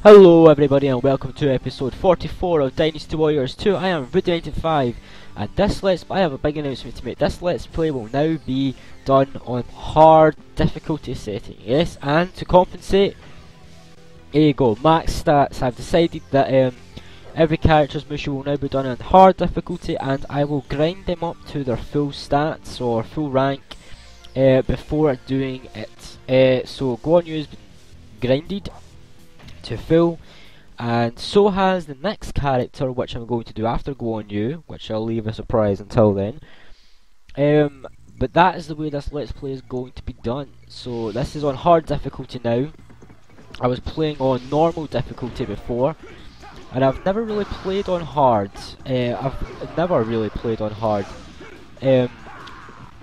Hello everybody and welcome to episode 44 of Dynasty Warriors 2. I am Ep45 and I have a big announcement to make. This Let's Play will now be done on hard difficulty setting. Yes, and to compensate, here you go, max stats. I've decided that every character's mission will now be done on hard difficulty and I will grind them up to their full stats or full rank before doing it. So Guan Yu's been grinded to full, and so has the next character, which I'm going to do after Guan Yu, which I'll leave a surprise until then. But that is the way this Let's Play is going to be done. So this is on hard difficulty now. I was playing on normal difficulty before, and I've never really played on hard. I've never really played on hard.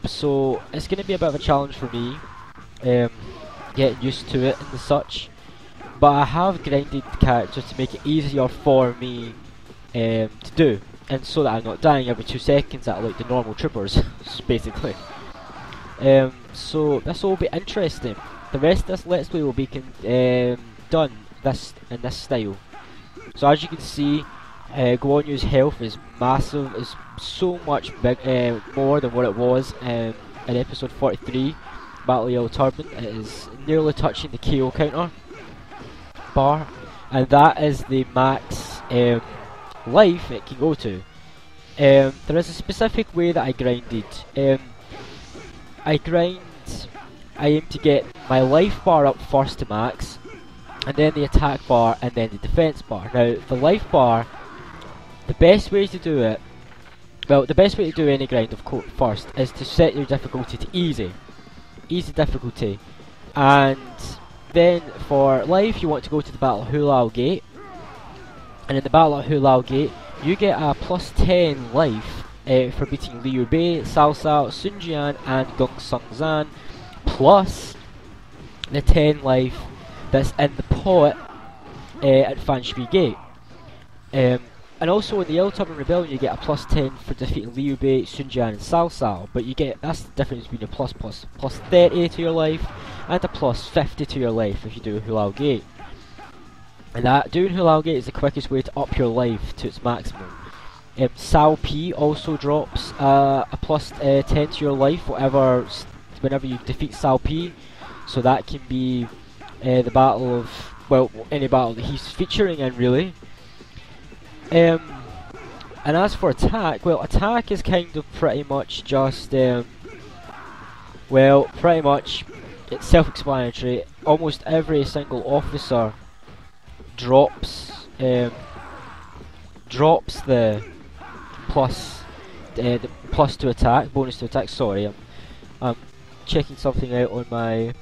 So it's going to be a bit of a challenge for me, getting used to it and the such. But I have grinded the characters to make it easier for me to do, and so that I'm not dying every 2 seconds like the normal troopers, basically. So this will be interesting. The rest of this Let's Play will be done in this style. So as you can see, Guan Yu's health is massive, is so much more than what it was in episode 43, Battle Yellow Turban. It is nearly touching the KO counter bar, and that is the max life it can go to. There is a specific way that I grinded. I aim to get my life bar up first to max, and then the attack bar, and then the defense bar. Now the life bar, the best way to do it, well, the best way to do any grind, of course, first is to set your difficulty to easy difficulty, and then for life you want to go to the Battle of Hula Gate, and in the Battle of Hula Gate you get a plus 10 life for beating Liu Bei, Cao Cao, Sun Jian and Gong Sung Zan, plus the 10 life that's in the pot at Fan Shui Gate. And also in the Yellow Turban Rebellion you get a plus 10 for defeating Liu Bei, Sun Jian and Cao Cao, but you get, that's the difference between a plus 30 to your life and a plus 50 to your life if you do Hula Gate. And doing Hula Gate is the quickest way to up your life to its maximum. Cao Pi also drops a plus 10 to your life whenever you defeat Cao Pi, so that can be the battle of, well, any battle that he's featuring in, really. And as for attack, well, attack is kind of pretty much just, well, pretty much it's self-explanatory. Almost every single officer drops the plus to attack, bonus to attack. Sorry, I'm checking something out on my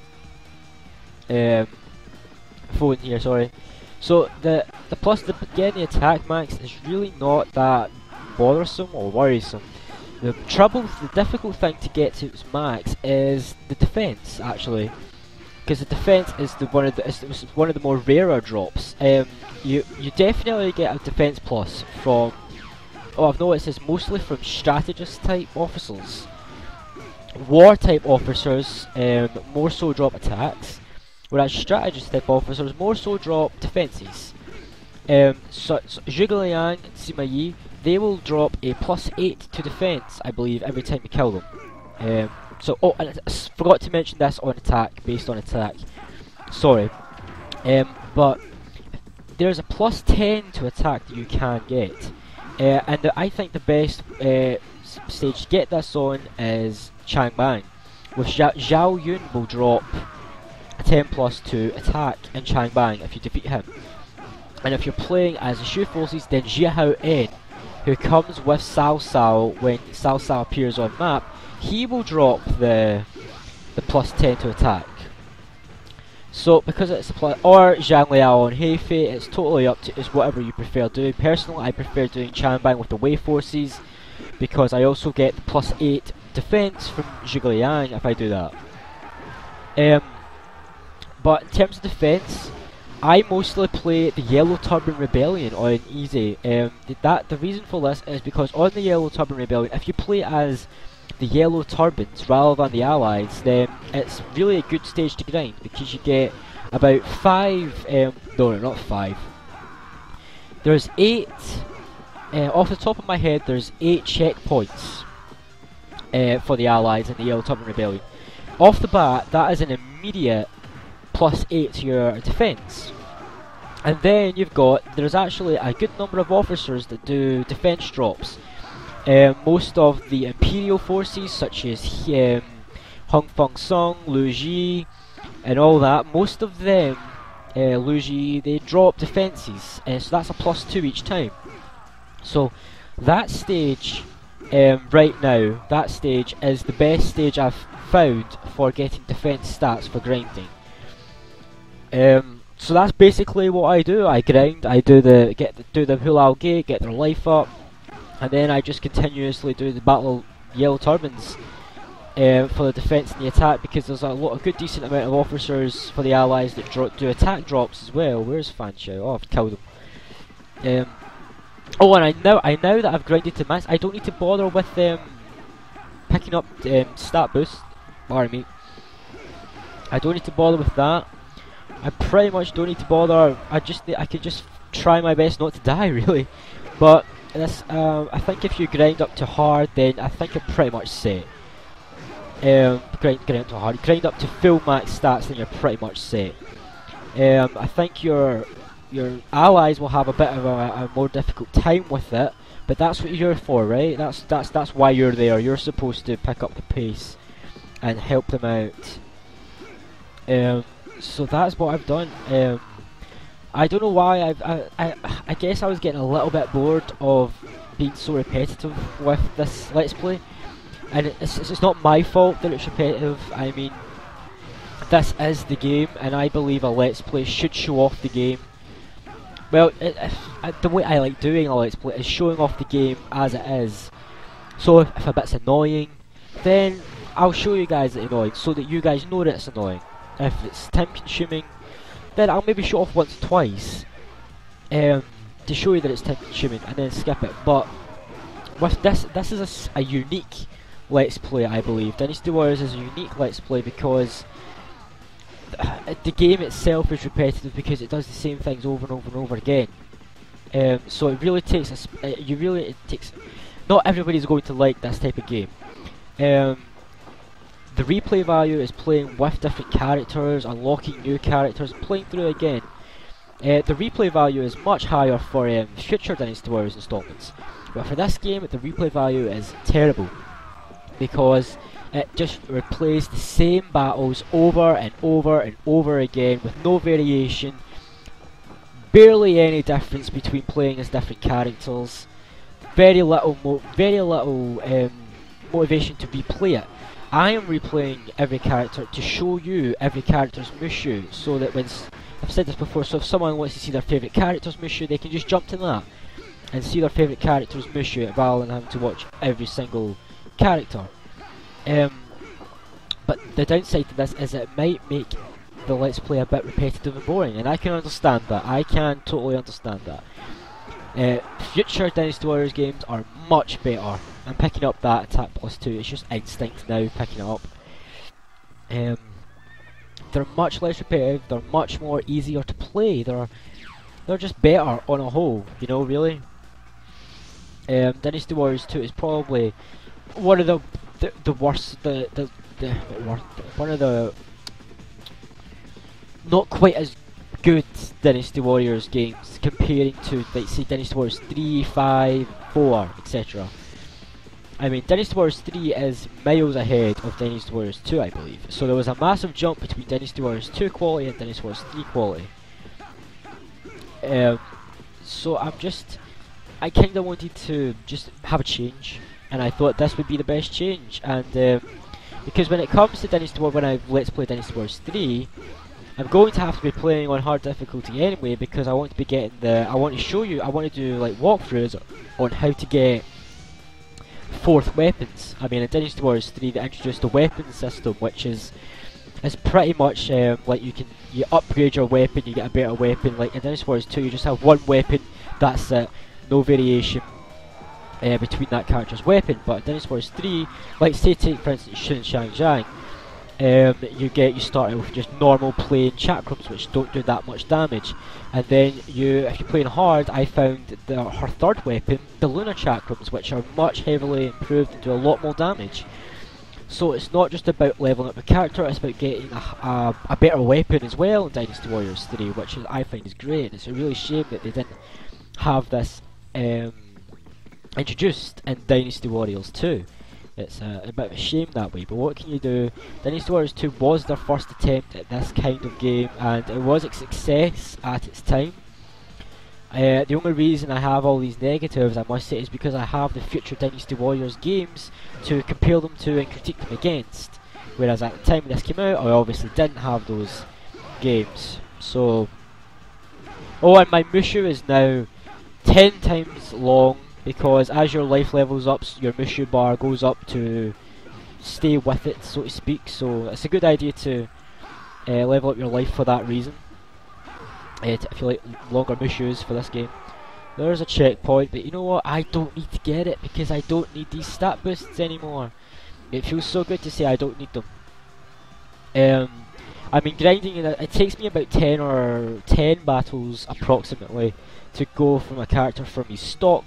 phone here. Sorry. So the plus to getting the attack max is really not that bothersome or worrisome. The difficult thing to get to its max is the defense, actually, because the defense is one of the more rarer drops. You definitely get a defense plus from, I've noticed it's mostly from strategist type officers. War type officers more so drop attacks, whereas strategist type officers more so drop defenses. So Zhuge Liang and Sima Yi, they will drop a plus 8 to defense, I believe, every time you kill them. And I forgot to mention this on attack, based on attack. Sorry. But there's a plus 10 to attack that you can get. And I think the best stage to get this on is Changban, with Zhao Yun will drop a 10 plus to attack in Changban if you defeat him. And if you're playing as the Shu forces, then Jiahao En, who comes with Cao Cao when Cao Cao appears on map, he will drop the plus 10 to attack. So because it's a plus, or Zhang Liao on Hefei, it's totally up to, it's whatever you prefer doing. Personally, I prefer doing Changban with the Wei forces, because I also get the plus 8 defense from Zhuge Liang if I do that. But in terms of defense, I mostly play the Yellow Turban Rebellion on easy. The reason for this is because on the Yellow Turban Rebellion, if you play as the Yellow Turbans rather than the Allies, then it's really a good stage to grind, because you get about 5, no, not 5. There's 8, off the top of my head, there's 8 checkpoints for the Allies in the Yellow Turban Rebellion. Off the bat, that is an immediate +8 to your defence. And then there's actually a good number of officers that do defence drops. Most of the Imperial forces, such as Hong Feng Sung, Lu Ji, and all that, most of them, Lu Ji, they drop defences, so that's a +2 each time. So that stage, right now, that stage is the best stage I've found for getting defence stats for grinding. So that's basically what I do. I grind. I do the Hula Gate, get their life up, and then I just continuously do the Battle Yellow Turbans for the defence and the attack, because there's a good decent amount of officers for the Allies that do attack drops as well. Where's Fan Chow? Oh, I've killed him. Oh, and I now that I've grinded to max, I don't need to bother with picking up stat boost. Pardon me. I don't need to bother with that. I pretty much don't need to bother. I can just try my best not to die, really. But this, I think if you grind up to hard, then I think you're pretty much set. Grind up to hard. Grind up to full max stats, then you're pretty much set. I think your allies will have a bit of a more difficult time with it, but that's what you're for, right? That's why you're there. You're supposed to pick up the pace and help them out. So that's what I've done. I don't know why I guess I was getting a little bit bored of being so repetitive with this Let's Play, and it's not my fault that it's repetitive. I mean, this is the game, and I believe a Let's Play should show off the game. Well, the way I like doing a Let's Play is showing off the game as it is. So if a bit's annoying, then I'll show you guys it's annoying, so that you guys know that it's annoying. If it's time consuming, then I'll maybe show off once or twice to show you that it's time consuming, and then skip it. But with this is a unique Let's Play, I believe. Dynasty Warriors is a unique Let's Play because the game itself is repetitive, because it does the same things over and over and over again. So it really takes not everybody's going to like this type of game. The replay value is playing with different characters, unlocking new characters, playing through again. The replay value is much higher for future Dynasty Warriors installments, but for this game the replay value is terrible, because it just replays the same battles over and over and over again with no variation, barely any difference between playing as different characters, very little motivation to replay it. I am replaying every character to show you every character's Mushu, so that I've said this before, so if someone wants to see their favourite character's Mushu, they can just jump to that and see their favourite character's Mushu rather than having to watch every single character. But the downside to this is it might make the Let's Play a bit repetitive and boring, and I can understand that. I can totally understand that. Future Dynasty Warriors games are much better. I'm picking up that attack +2. It's just instinct now, picking it up. They're much less repetitive. They're much more easier to play. They're just better on a whole, you know, really. Dynasty Warriors 2 is probably one of the worst, one of the not quite as good Dynasty Warriors games comparing to, like, say, Dynasty Warriors 3, 5, 4, etc. I mean, Dynasty Warriors 3 is miles ahead of Dynasty Warriors 2, I believe. So there was a massive jump between Dynasty Warriors 2 quality and Dynasty Warriors 3 quality. So I kind of wanted to just have a change, and I thought this would be the best change. And because when it comes to Dynasty Warriors, when I Let's Play Dynasty Warriors 3, I'm going to have to be playing on hard difficulty anyway, because I want to be getting I want to do like walkthroughs on how to get fourth weapons. I mean, in Dynasty Warriors 3 they introduced a weapon system, which is pretty much like you upgrade your weapon, you get a better weapon. Like in Dynasty Warriors 2 you just have one weapon, that's it, no variation between that character's weapon. But in Dynasty Warriors 3, like say take for instance Changban, you start out with just normal plain chakrams which don't do that much damage, and then if you're playing hard, I found her third weapon, the lunar chakrams, which are much heavily improved and do a lot more damage. So it's not just about leveling up your character, it's about getting a better weapon as well in Dynasty Warriors 3, which I find is great. It's a really shame that they didn't have this introduced in Dynasty Warriors 2. It's a bit of a shame that way, but what can you do? Dynasty Warriors 2 was their first attempt at this kind of game, and it was a success at its time. The only reason I have all these negatives, I must say, is because I have the future Dynasty Warriors games to compare them to and critique them against. Whereas at the time when this came out, I obviously didn't have those games. So, oh, and my Mushu is now 10 times long, because as your life levels up, your Mushu bar goes up to stay with it, so to speak. So it's a good idea to level up your life for that reason. If you like longer Mushus for this game. There's a checkpoint, but you know what? I don't need to get it because I don't need these stat boosts anymore. It feels so good to say I don't need them. I mean, grinding, it takes me about 10 battles approximately to go from a character from his stock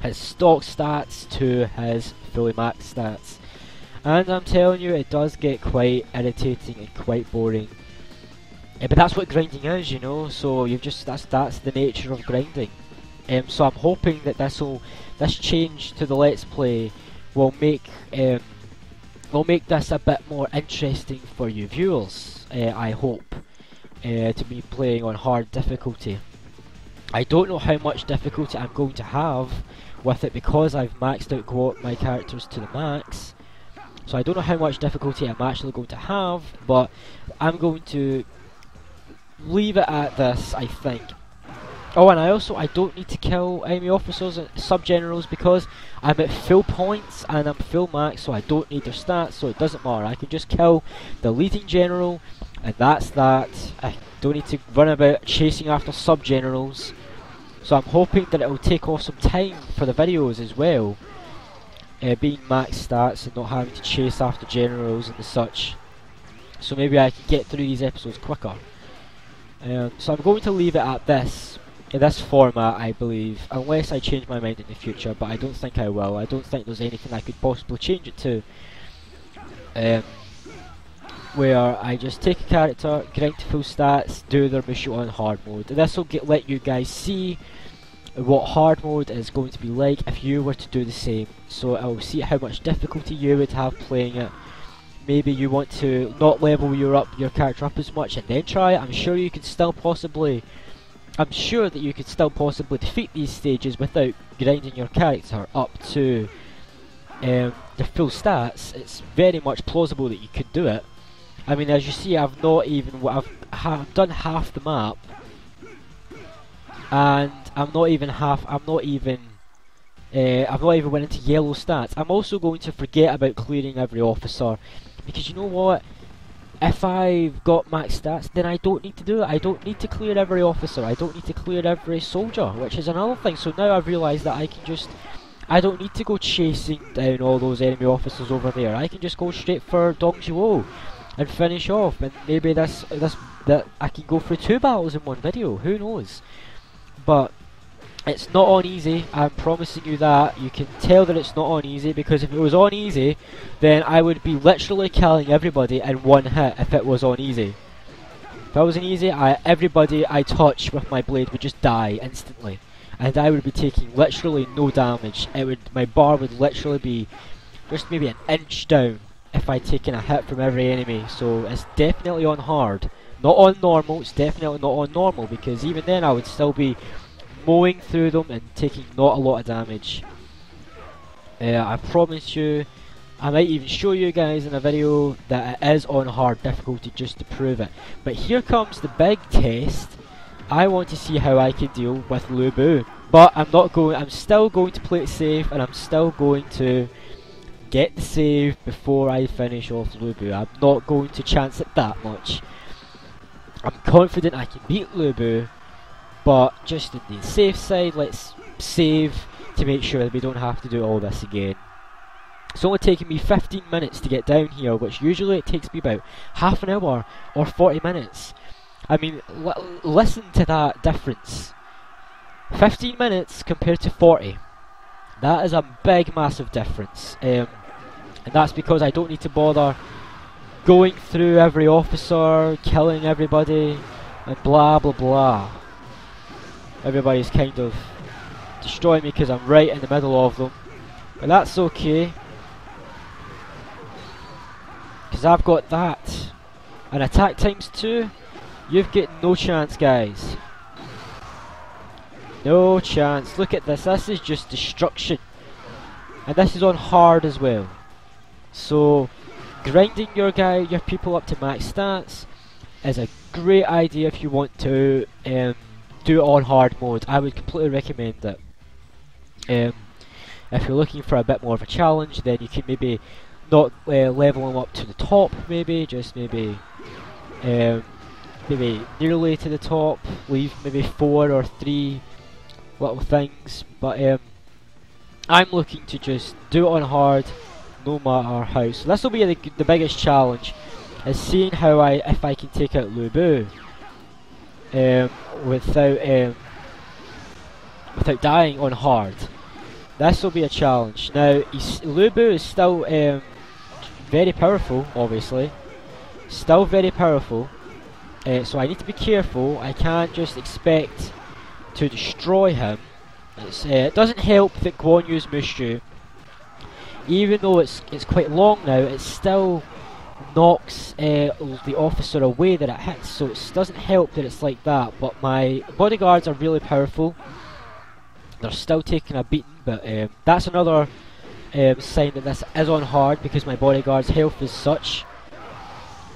stats to his fully maxed stats. And I'm telling you, it does get quite irritating and quite boring. But that's what grinding is, you know. So that's the nature of grinding. So I'm hoping that this change to the Let's Play will make this a bit more interesting for you viewers. I hope to be playing on hard difficulty. I don't know how much difficulty I'm going to have with it because I've maxed out my characters to the max. So I don't know how much difficulty I'm actually going to have, but I'm going to leave it at this, I think. Oh, and I don't need to kill enemy officers and sub-generals because I'm at full points and I'm full max, so I don't need their stats, so it doesn't matter. I can just kill the leading general, and that's that. I don't need to run about chasing after sub-generals. So I'm hoping that it will take off some time for the videos as well, being max stats and not having to chase after generals and such. So maybe I can get through these episodes quicker. So I'm going to leave it at this, in this format, I believe, unless I change my mind in the future, but I don't think I will. I don't think there's anything I could possibly change it to. Where I just take a character, grind to full stats, do their mission on hard mode. This will let you guys see what hard mode is going to be like if you were to do the same. So I'll see how much difficulty you would have playing it. Maybe you want to not level your character up as much and then try it. I'm sure that you could still possibly defeat these stages without grinding your character up to the full stats. It's very much plausible that you could do it. I mean, as you see, I've done half the map, and I've not even went into yellow stats. I'm also going to forget about clearing every officer, because you know what? If I've got max stats, then I don't need to do it. I don't need to clear every officer. I don't need to clear every soldier, which is another thing. So now I've realised that I don't need to go chasing down all those enemy officers over there. I can just go straight for Dongjuo and finish off, and maybe that I can go through 2 battles in one video. Who knows? But it's not on easy. I'm promising you that. You can tell that it's not on easy, because if it was on easy, then I would be literally killing everybody in one hit. If it was on easy, if it was on easy, everybody I touch with my blade would just die instantly, and I would be taking literally no damage. My bar would literally be just maybe an inch down if I'd taken a hit from every enemy. So it's definitely on hard, not on normal. It's definitely not on normal, because even then I would still be mowing through them and taking not a lot of damage. I promise you, I might even show you guys in a video that it is on hard difficulty just to prove it. But here comes the big test. I want to see how I can deal with Lu Bu, but I'm still going to play it safe, and I'm still going to get the save before I finish off Lu Bu. I'm not going to chance it that much. I'm confident I can beat Lu Bu, but just on the safe side, let's save to make sure that we don't have to do all this again. It's only taking me 15 minutes to get down here, which usually it takes me about half an hour or 40 minutes. I mean, listen to that difference. 15 minutes compared to 40. That is a big, massive difference. And that's because I don't need to bother going through every officer, killing everybody, and blah blah blah. Everybody's kind of destroying me because I'm right in the middle of them. But that's okay, because I've got that. And attack times 2, you've got no chance, guys. No chance. Look at this. This is just destruction. And this is on hard as well. So grinding your people up to max stats is a great idea if you want to do it on hard mode. I would completely recommend it. If you're looking for a bit more of a challenge, then you can maybe not level them up to the top, maybe nearly to the top, leave maybe 4 or 3 little things, but I'm looking to just do it on hard no matter how. So this will be the biggest challenge, is seeing how if I can take out Lubu without dying on hard. This will be a challenge. Now Lubu is still very powerful, obviously, still very powerful, so I need to be careful. I can't just expect to destroy him. It doesn't help that Guan Yu's Mushu, even though it's quite long now, it still knocks the officer away that it hits, so it doesn't help that it's like that. But my bodyguards are really powerful. They're still taking a beating, but that's another sign that this is on hard, because my bodyguard's health is such.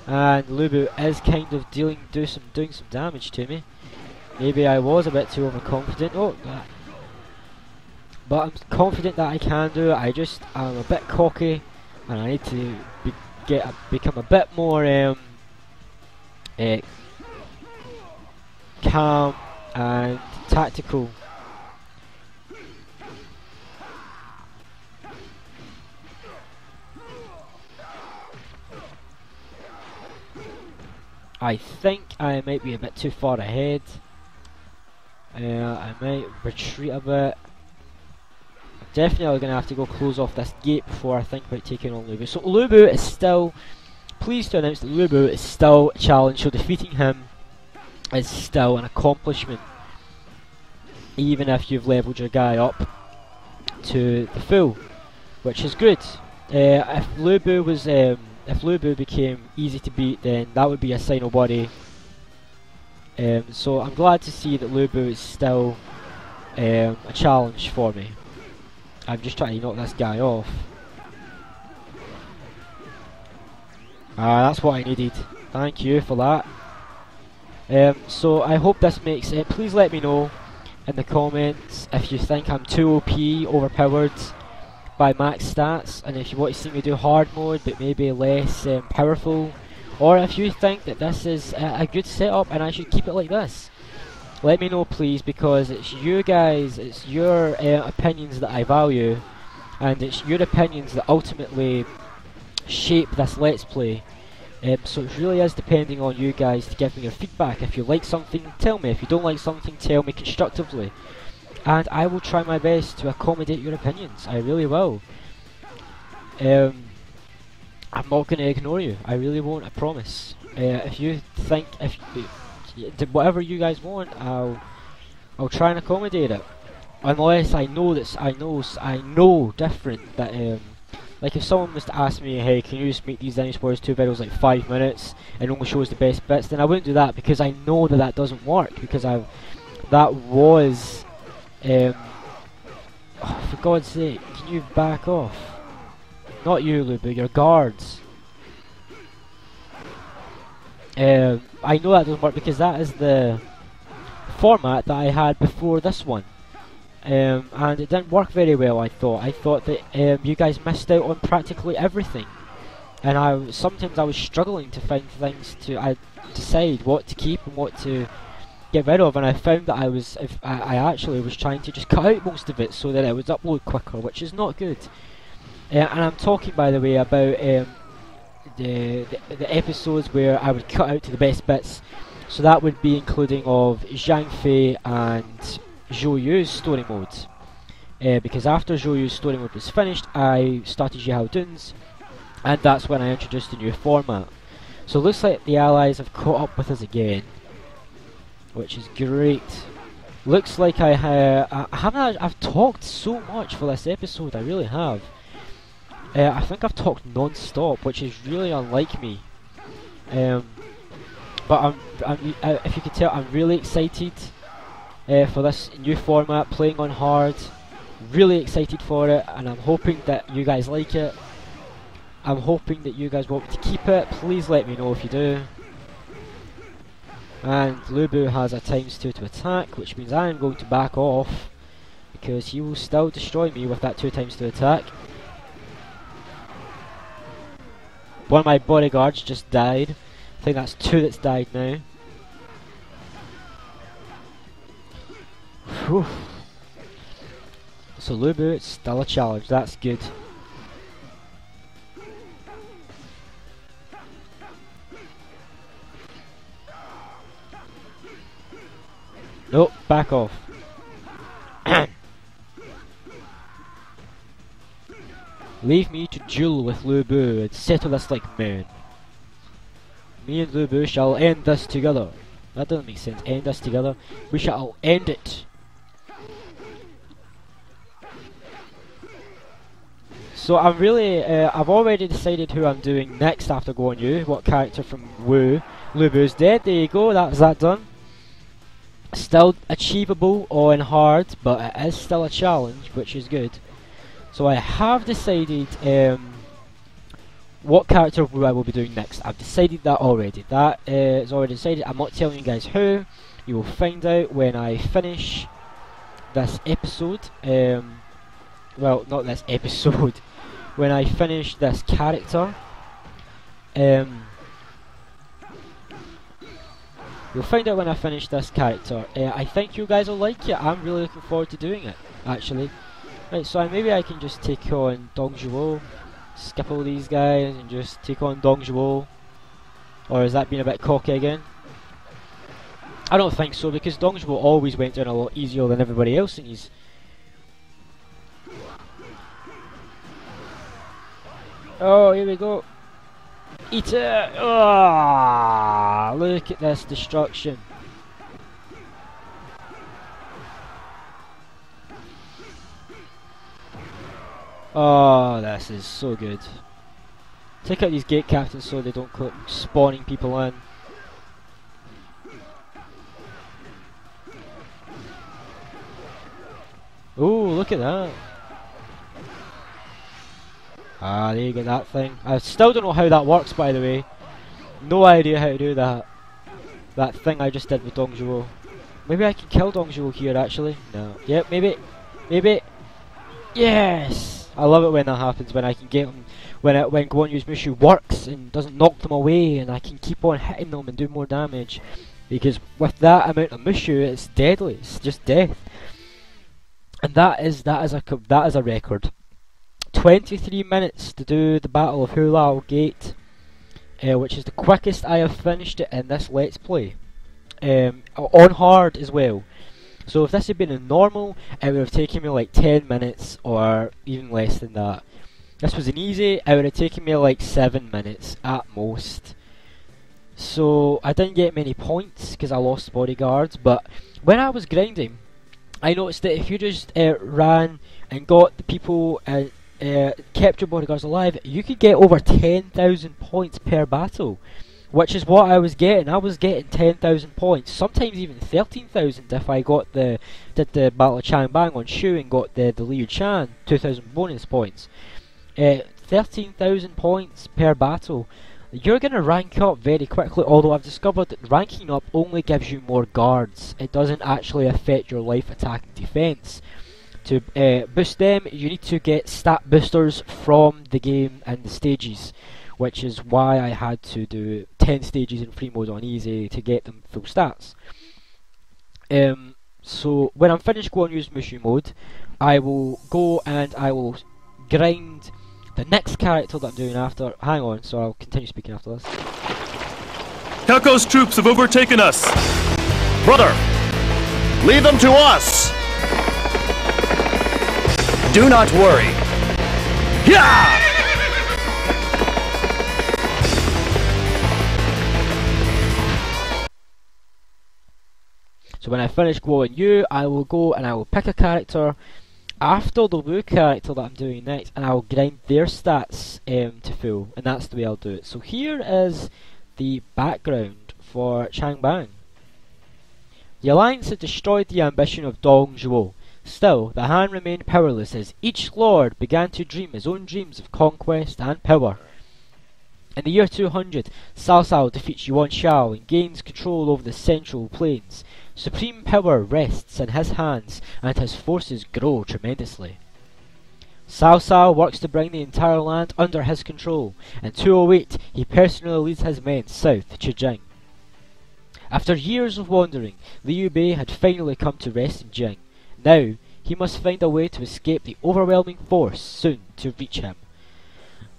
And Lubu is kind of doing some damage to me. Maybe I was a bit too overconfident. But I'm confident that I can do it. I'm a bit cocky, and I need to become a bit more calm and tactical. I think I might be a bit too far ahead. I might retreat a bit. I'm definitely going to have to go close off this gate before I think about taking on Lubu. So Lubu is still, pleased to announce that Lubu is still a challenge, so defeating him is still an accomplishment, even if you've leveled your guy up to the full, which is good. If Lubu became easy to beat, then that would be a sign of worry. So I'm glad to see that Lubu is still a challenge for me. I'm just trying to knock this guy off. That's what I needed. Thank you for that. So I hope this makes it. Please let me know in the comments if you think I'm too OP, overpowered by max stats, and if you want to see me do hard mode but maybe less powerful, or if you think that this is a good setup and I should keep it like this. Let me know, please, because it's you guys, it's your opinions that I value, and it's your opinions that ultimately shape this Let's Play. So it really is depending on you guys to give me your feedback. If you like something, tell me. If you don't like something, tell me constructively. And I will try my best to accommodate your opinions. I really will. I'm not going to ignore you. I really won't, I promise. If you think, whatever you guys want, I'll try and accommodate it. Unless I know different, that like if someone was to ask me, hey, can you just make these Dynasty Warriors 2 videos like 5 minutes and only show us the best bits, then I wouldn't do that, because I know that that doesn't work, because that was oh, for God's sake, can you back off? Not you, Lubu, your guards. I know that doesn't work, because that is the format that I had before this one. And it didn't work very well, I thought that you guys missed out on practically everything. And sometimes I was struggling to find things to decide what to keep and what to get rid of, and I found that I actually was trying to just cut out most of it so that it would upload quicker, which is not good. And I'm talking, by the way, about the episodes where I would cut out to the best bits. So that would be including of Zhang Fei and Zhou Yu's story mode. Because after Zhou Yu's story mode was finished, I started Zhihao Dun's, and that's when I introduced the new format. So it looks like the allies have caught up with us again, which is great. Looks like I've talked so much for this episode, I really have. I think I've talked non-stop, which is really unlike me. But if you can tell, I'm really excited for this new format, playing on hard. Really excited for it, and I'm hoping that you guys like it. I'm hoping that you guys want me to keep it. Please let me know if you do. And Lu Bu has a ×2 to attack, which means I am going to back off, because he will still destroy me with that 2×2 attack. One of my bodyguards just died. I think that's 2 that's died now. Whew. So Lu Bu, it's still a challenge, that's good. Nope, back off. Leave me to duel with Lu Bu and settle this like men. Me and Lu Bu shall end this together. That doesn't make sense. End this together. We shall end it. So I'm really, I've already decided who I'm doing next after Guan Yu. What character from Lu Bu's dead. There you go. That's that done. Still achievable on hard, but it is still a challenge, which is good. So I have decided what character I will be doing next. I've decided that already. That is already decided. I'm not telling you guys who. You will find out when I finish this episode. Well, not this episode. When I finish this character. You'll find out when I finish this character. I think you guys will like it. I'm really looking forward to doing it, actually. Right, so maybe I can just take on Dong Zhuo. Skip all these guys and just take on Dong Zhuo. Or has that been a bit cocky again? I don't think so, because Dong Zhuo always went down a lot easier than everybody else in his... Oh, here we go. Eat it! Oh, look at this destruction. Oh, this is so good. Take out these gate captains so they don't keep spawning people in. Oh, look at that. Ah, there you get that thing. I still don't know how that works, by the way. No idea how to do that. That thing I just did with Dong Zhuo. Maybe I can kill Dong Zhuo here, actually. No. Yep, maybe. Maybe. Yes! I love it when that happens, when I can get them, when Guan Yu's Mushu works and doesn't knock them away, and I can keep on hitting them and do more damage. Because with that amount of Mushu, it's deadly. It's just death. And that is a record. 23 minutes to do the Battle of Hula Gate, which is the quickest I have finished it in this Let's Play. On hard as well. So if this had been a normal, it would have taken me like 10 minutes or even less than that. This was an easy, it would have taken me like 7 minutes at most. So I didn't get many points because I lost bodyguards, but when I was grinding, I noticed that if you just ran and got the people and kept your bodyguards alive, you could get over 10,000 points per battle, which is what I was getting. I was getting 10,000 points, sometimes even 13,000 if I did the Battle of Changban on Shu and got the Liu Chan 2,000 bonus points. 13,000 points per battle. You're going to rank up very quickly, although I've discovered that ranking up only gives you more guards. It doesn't actually affect your life, attack and defense. To boost them, you need to get stat boosters from the game and the stages, which is why I had to do 10 stages in free mode on easy to get them full stats. So when I'm finished Guan Yu's Mushu mode, I will go and I will grind The next character that I'm doing after... Hang on, so I'll continue speaking after this. Kako's troops have overtaken us! Brother, leave them to us! Do not worry. Yeah! So when I finish glowing you, I will go and I will pick a character after the blue character that I'm doing next, and I'll grind their stats to full, and that's the way I'll do it. So here is the background for Changban. The Alliance had destroyed the ambition of Dong Zhuo. Still, the Han remained powerless as each lord began to dream his own dreams of conquest and power. In the year 200, Cao Cao defeats Yuan Shao and gains control over the central plains. Supreme power rests in his hands and his forces grow tremendously. Cao Cao works to bring the entire land under his control. In 208, he personally leads his men south to Jing. After years of wandering, Liu Bei had finally come to rest in Jing. Now, he must find a way to escape the overwhelming force soon to reach him.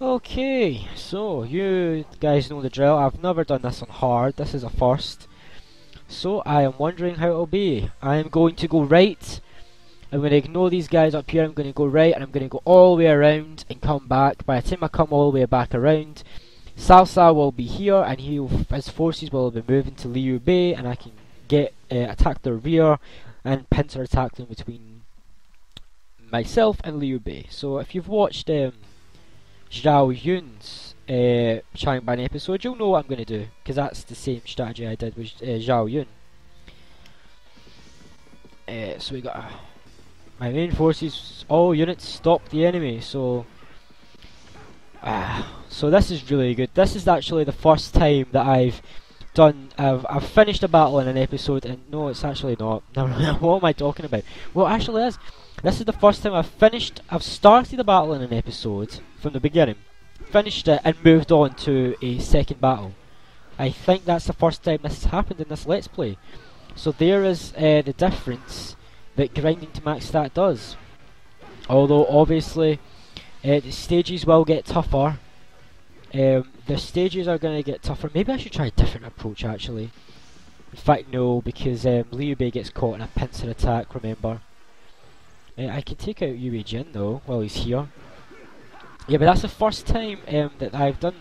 Okay, so you guys know the drill. I've never done this on hard, this is a first. So I am wondering how it'll be. I am going to go right. I'm going to ignore these guys up here. I'm going to go right and I'm going to go all the way around and come back. By the time I come all the way back around, Cao Cao will be here and his forces will be moving to Liu Bei, and I can get attack their rear and pincer attack them between myself and Liu Bei. So if you've watched Zhao Yun's Changban episode, you'll know what I'm going to do, because that's the same strategy I did with Zhao Yun. So we got my main forces, all units stop the enemy, so so this is really good. This is actually the first time that I've finished a battle in an episode, and no, it's actually not. What am I talking about? Well, actually is. This is the first time I've started a battle in an episode from the beginning, finished it and moved on to a second battle. I think that's the first time this has happened in this Let's Play. So there is the difference that grinding to max stat does. Although obviously the stages will get tougher. The stages are going to get tougher. Maybe I should try a different approach actually. In fact no, because Liu Bei gets caught in a pincer attack, remember. I can take out Yue Jin though while he's here. Yeah, but that's the first time that I've done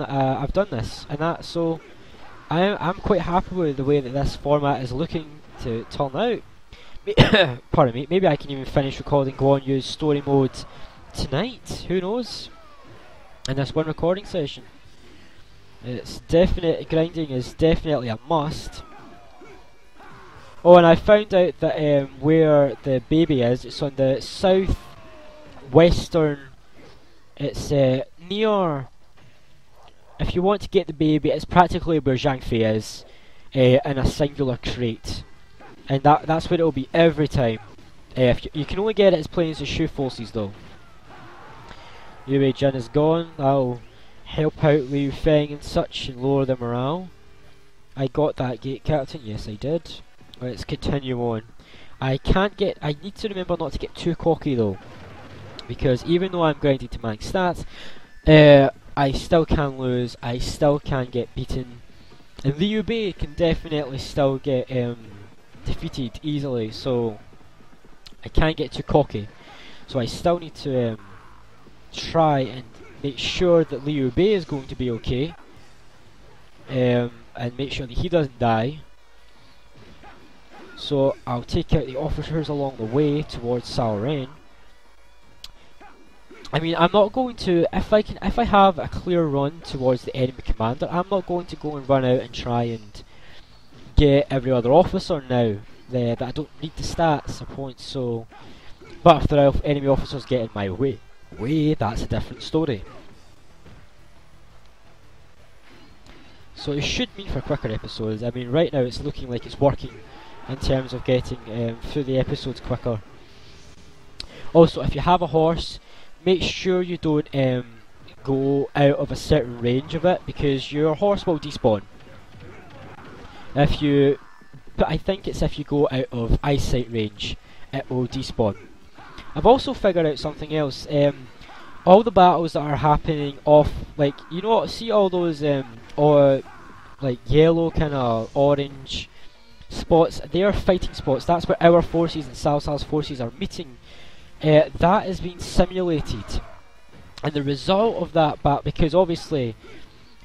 this, and that, so I'm quite happy with the way that this format is looking to turn out. Pardon me. Maybe I can even finish recording Guan Yu's story mode tonight. Who knows? In this one recording session, grinding is definitely a must. Oh, and I found out that where the baby is, it's on the south-western. It's near. If you want to get the baby, it's practically where Zhang Fei is, in a singular crate, and that's where it will be every time. If you can only get it as plain as the Shu forces though. Yue Jin is gone. That'll help out Liu Feng and such and lower the morale. I got that gate captain. Yes, I did. Let's continue on. I need to remember not to get too cocky though, because even though I'm grinding to max stats, I still can lose, I still can get beaten, and Liu Bei can definitely still get defeated easily, so I can't get too cocky. So I still need to try and make sure that Liu Bei is going to be okay, and make sure that he doesn't die. So I'll take out the officers along the way towards Cao Ren. I mean, I'm not going to, if I have a clear run towards the enemy commander, I'm not going to go and run out and try and get every other officer now that I don't need the stats or points. So, but if there are enemy officers get in my way, that's a different story. So it should mean for quicker episodes. I mean, right now it's looking like it's working in terms of getting through the episodes quicker. Also, if you have a horse, make sure you don't go out of a certain range of it, because your horse will despawn. But I think it's if you go out of eyesight range, it will despawn. I've also figured out something else. all the battles that are happening off, like, you know, see all those or like yellow kind of orange spots, they are fighting spots. That's where our forces and Cao Cao's forces are meeting. That is being simulated, and the result of that because obviously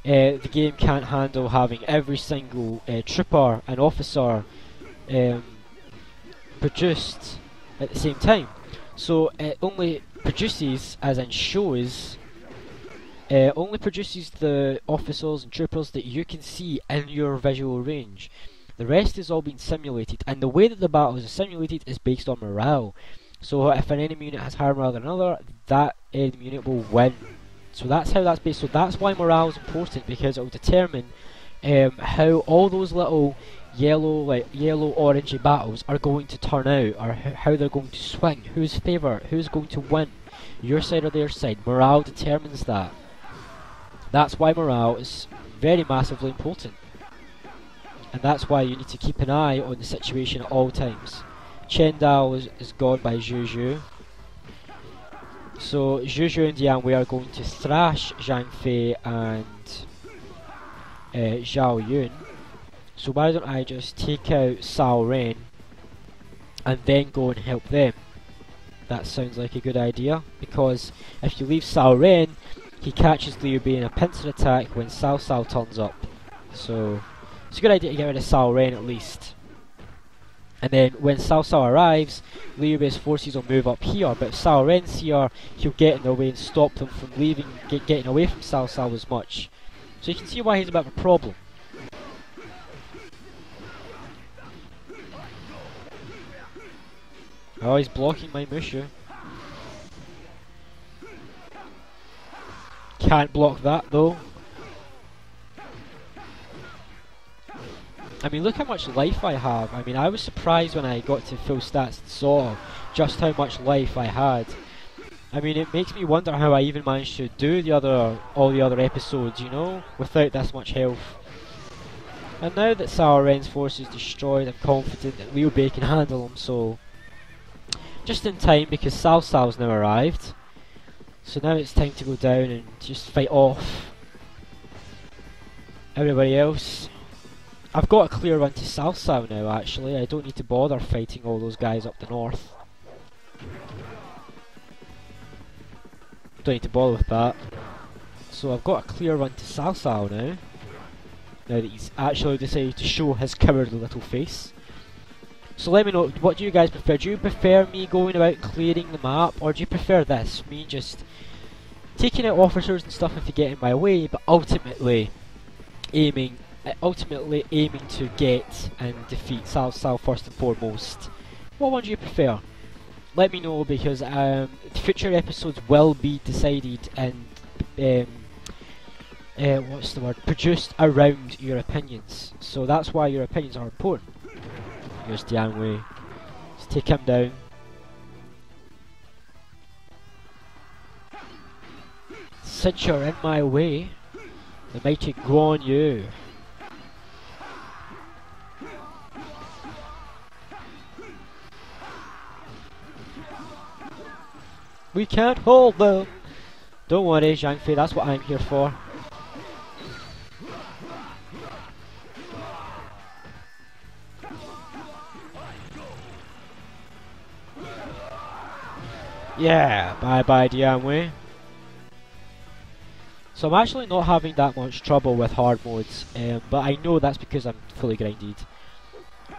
the game can't handle having every single trooper and officer produced at the same time, so it only produces, as in shows, only produces the officers and troopers that you can see in your visual range. The rest is all being simulated, and the way that the battles are simulated is based on morale. So if an enemy unit has higher morale than another, that enemy unit will win. So that's how that's based. So that's why morale is important, because it will determine how all those little yellow orangey battles are going to turn out, or how they're going to swing, who's favourite, who's going to win, your side or their side. Morale determines that. That's why morale is very massively important, and that's why you need to keep an eye on the situation at all times. Chendao is gone by Zhu Zhu. So Zhu Zhu and Dian Wei are going to thrash Zhang Fei and Zhao Yun. So why don't I just take out Cao Ren and then go and help them? That sounds like a good idea, because if you leave Cao Ren, he catches Liu Bei in a pincer attack when Cao Cao turns up. So it's a good idea to get rid of Cao Ren at least. And then when Cao Cao arrives, Liu Bei's forces will move up here, but if Cao Ren's here, he'll get in their way and stop them from leaving, getting away from Cao Cao as much. So you can see why he's a bit of a problem. Oh, he's blocking my Mushu. Can't block that though. I mean, look how much life I have. I mean, I was surprised when I got to full stats and saw just how much life I had. I mean, it makes me wonder how I even managed to do all the other episodes, you know, without this much health. And now that Cao Ren's force is destroyed, I'm confident that Liu Bei can handle him, so just in time, because Cao Cao's now arrived. So now it's time to go down and just fight off everybody else. I've got a clear run to Cao Cao now, actually. I don't need to bother fighting all those guys up the north. Don't need to bother with that. So I've got a clear run to Cao Cao now. Now that he's actually decided to show his cowardly little face. So let me know, what do you guys prefer? Do you prefer me going about clearing the map, or do you prefer this? Me just taking out officers and stuff if they get in my way, but ultimately aiming to get and defeat Cao Cao first and foremost. What one do you prefer? Let me know, because future episodes will be decided and what's the word? Produced around your opinions. So that's why your opinions are important. Here's Dian Wei. Let's take him down. Since you're in my way, the mighty Guan Yu. We can't hold them. Don't worry, Zhang Fei, that's what I'm here for. Yeah, bye bye Dian Wei. So I'm actually not having that much trouble with hard modes, but I know that's because I'm fully grinded.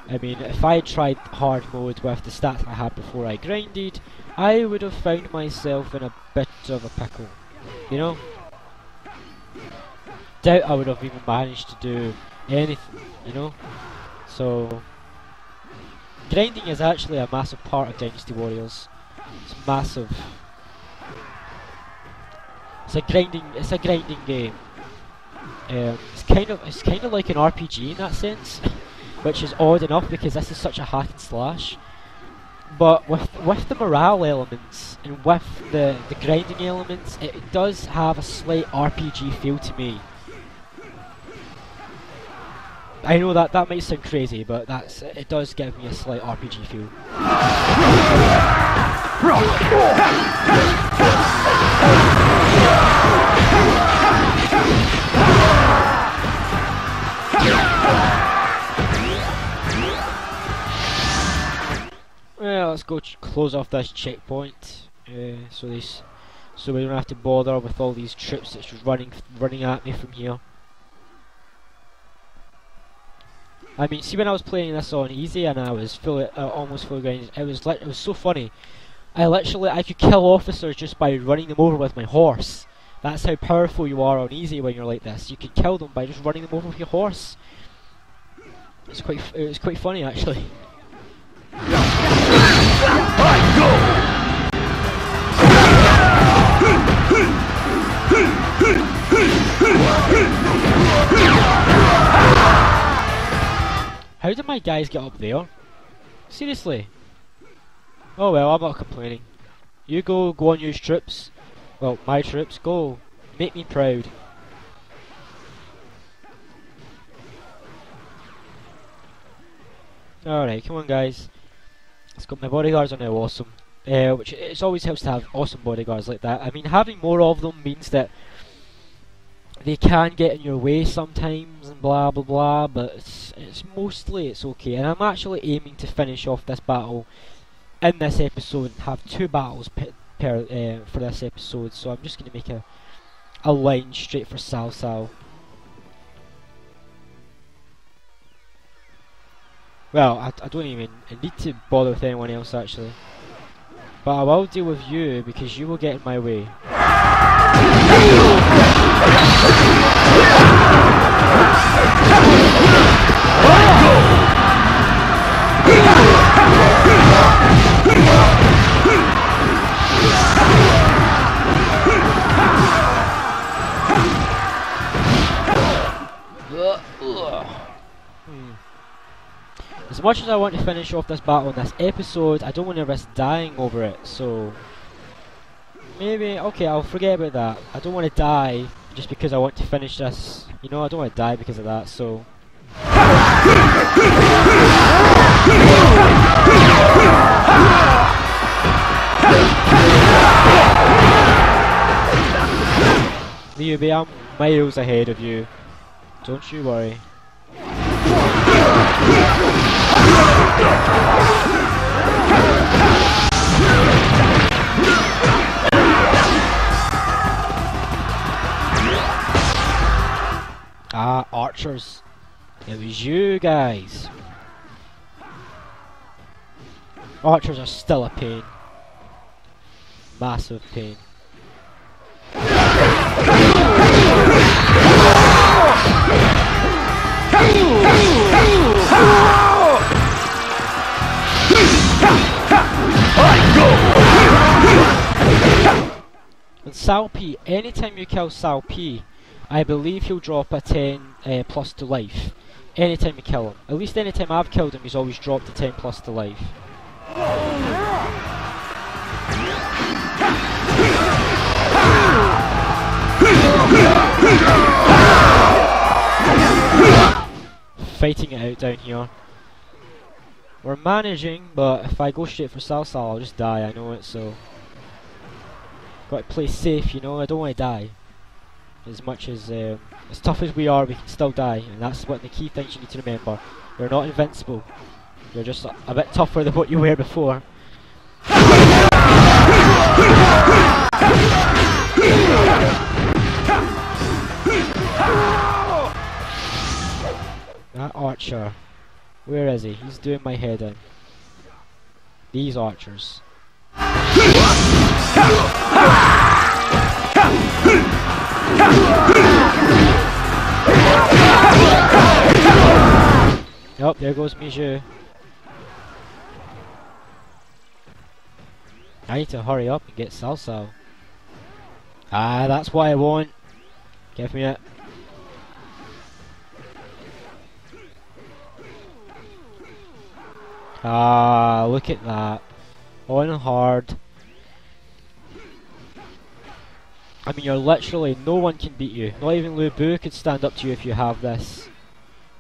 I mean, if I had tried hard mode with the stats I had before I grinded, I would have found myself in a bit of a pickle, you know? Doubt I would have even managed to do anything, you know? So, grinding is actually a massive part of Dynasty Warriors. It's massive. It's a grinding game. It's kind of like an RPG in that sense, which is odd enough because this is such a hack and slash. But with the morale elements and with the grinding elements, it does have a slight RPG feel to me. I know that might sound crazy, but it does give me a slight RPG feel. let's go close off this checkpoint, so we don't have to bother with all these troops that's just running at me from here. I mean, see, when I was playing this on easy and I was almost fully grinded, it was so funny. I could kill officers just by running them over with my horse. That's how powerful you are on easy when you're like this. You can kill them by just running them over with your horse. It was quite funny actually. How did my guys get up there? Seriously? Oh well, I'm not complaining. You go on, use troops. Well, my troops, go. Make me proud. Alright, come on guys. Let's go. My bodyguards are now awesome. Which it always helps to have awesome bodyguards like that. I mean, having more of them means that they can get in your way sometimes and blah blah blah, but it's mostly okay. And I'm actually aiming to finish off this battle in this episode and have 2 battles for this episode. So I'm just going to make a line straight for Sal Sal. Well, I don't even need to bother with anyone else actually. But I will deal with you because you will get in my way. As much as I want to finish off this battle in this episode, I don't want to risk dying over it, so maybe, okay, I'll forget about that. I don't want to die just because I want to finish this. You know, I don't want to die because of that, so Leobe, I'm miles ahead of you. Don't you worry. Ah, archers. It was you guys. Archers are still a pain. Massive pain. And Sal P, anytime you kill Sal P, I believe he'll drop a 10 plus to life. Anytime you kill him. At least anytime I've killed him, he's always dropped a 10 plus to life. Fighting it out down here. We're managing, but if I go straight for Sal Sal, I'll just die, I know it, so got to play safe, you know, I don't want to die. As much as tough as we are, we can still die, and that's what the key things you need to remember. You're not invincible. You're just a bit tougher than what you were before. That archer, where is he? He's doing my head in. These archers. Oh, there goes Mijou. I need to hurry up and get Sal Sal. Ah, that's what I want. Give me it. Ah, look at that. On hard. I mean, you're literally, no one can beat you. Not even Lu Bu could stand up to you if you have this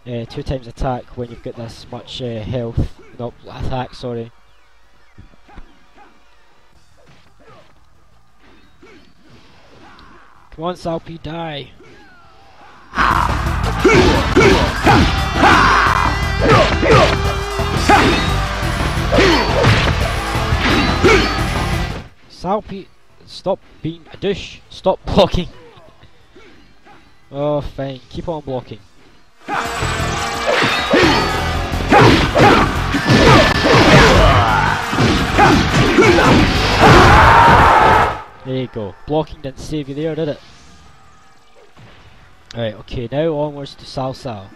2 times attack when you've got this much health. No, attack, sorry. Come on, Sal P, die. Salpy, stop being a douche. Stop blocking. Oh, fine. Keep on blocking. There you go. Blocking didn't save you there, did it? Right, okay, now onwards to Sal Sal.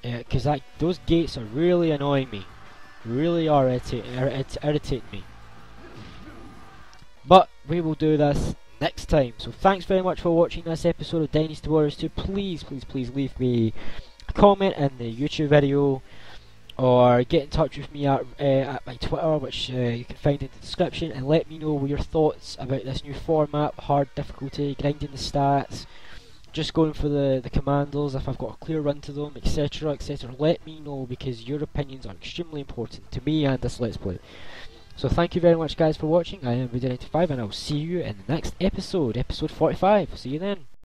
Because those gates are really annoying me. Really are irritating me. But we will do this next time. So thanks very much for watching this episode of Dynasty Warriors 2. Please, please, please leave me a comment in the YouTube video, or get in touch with me at my Twitter, which you can find in the description, and let me know your thoughts about this new format, hard difficulty, grinding the stats, just going for the commandos, if I've got a clear run to them, etc, etc. Let me know, because your opinions are extremely important to me and this Let's Play. So thank you very much guys for watching. I am Ep45, and I'll see you in the next episode, episode 45. See you then.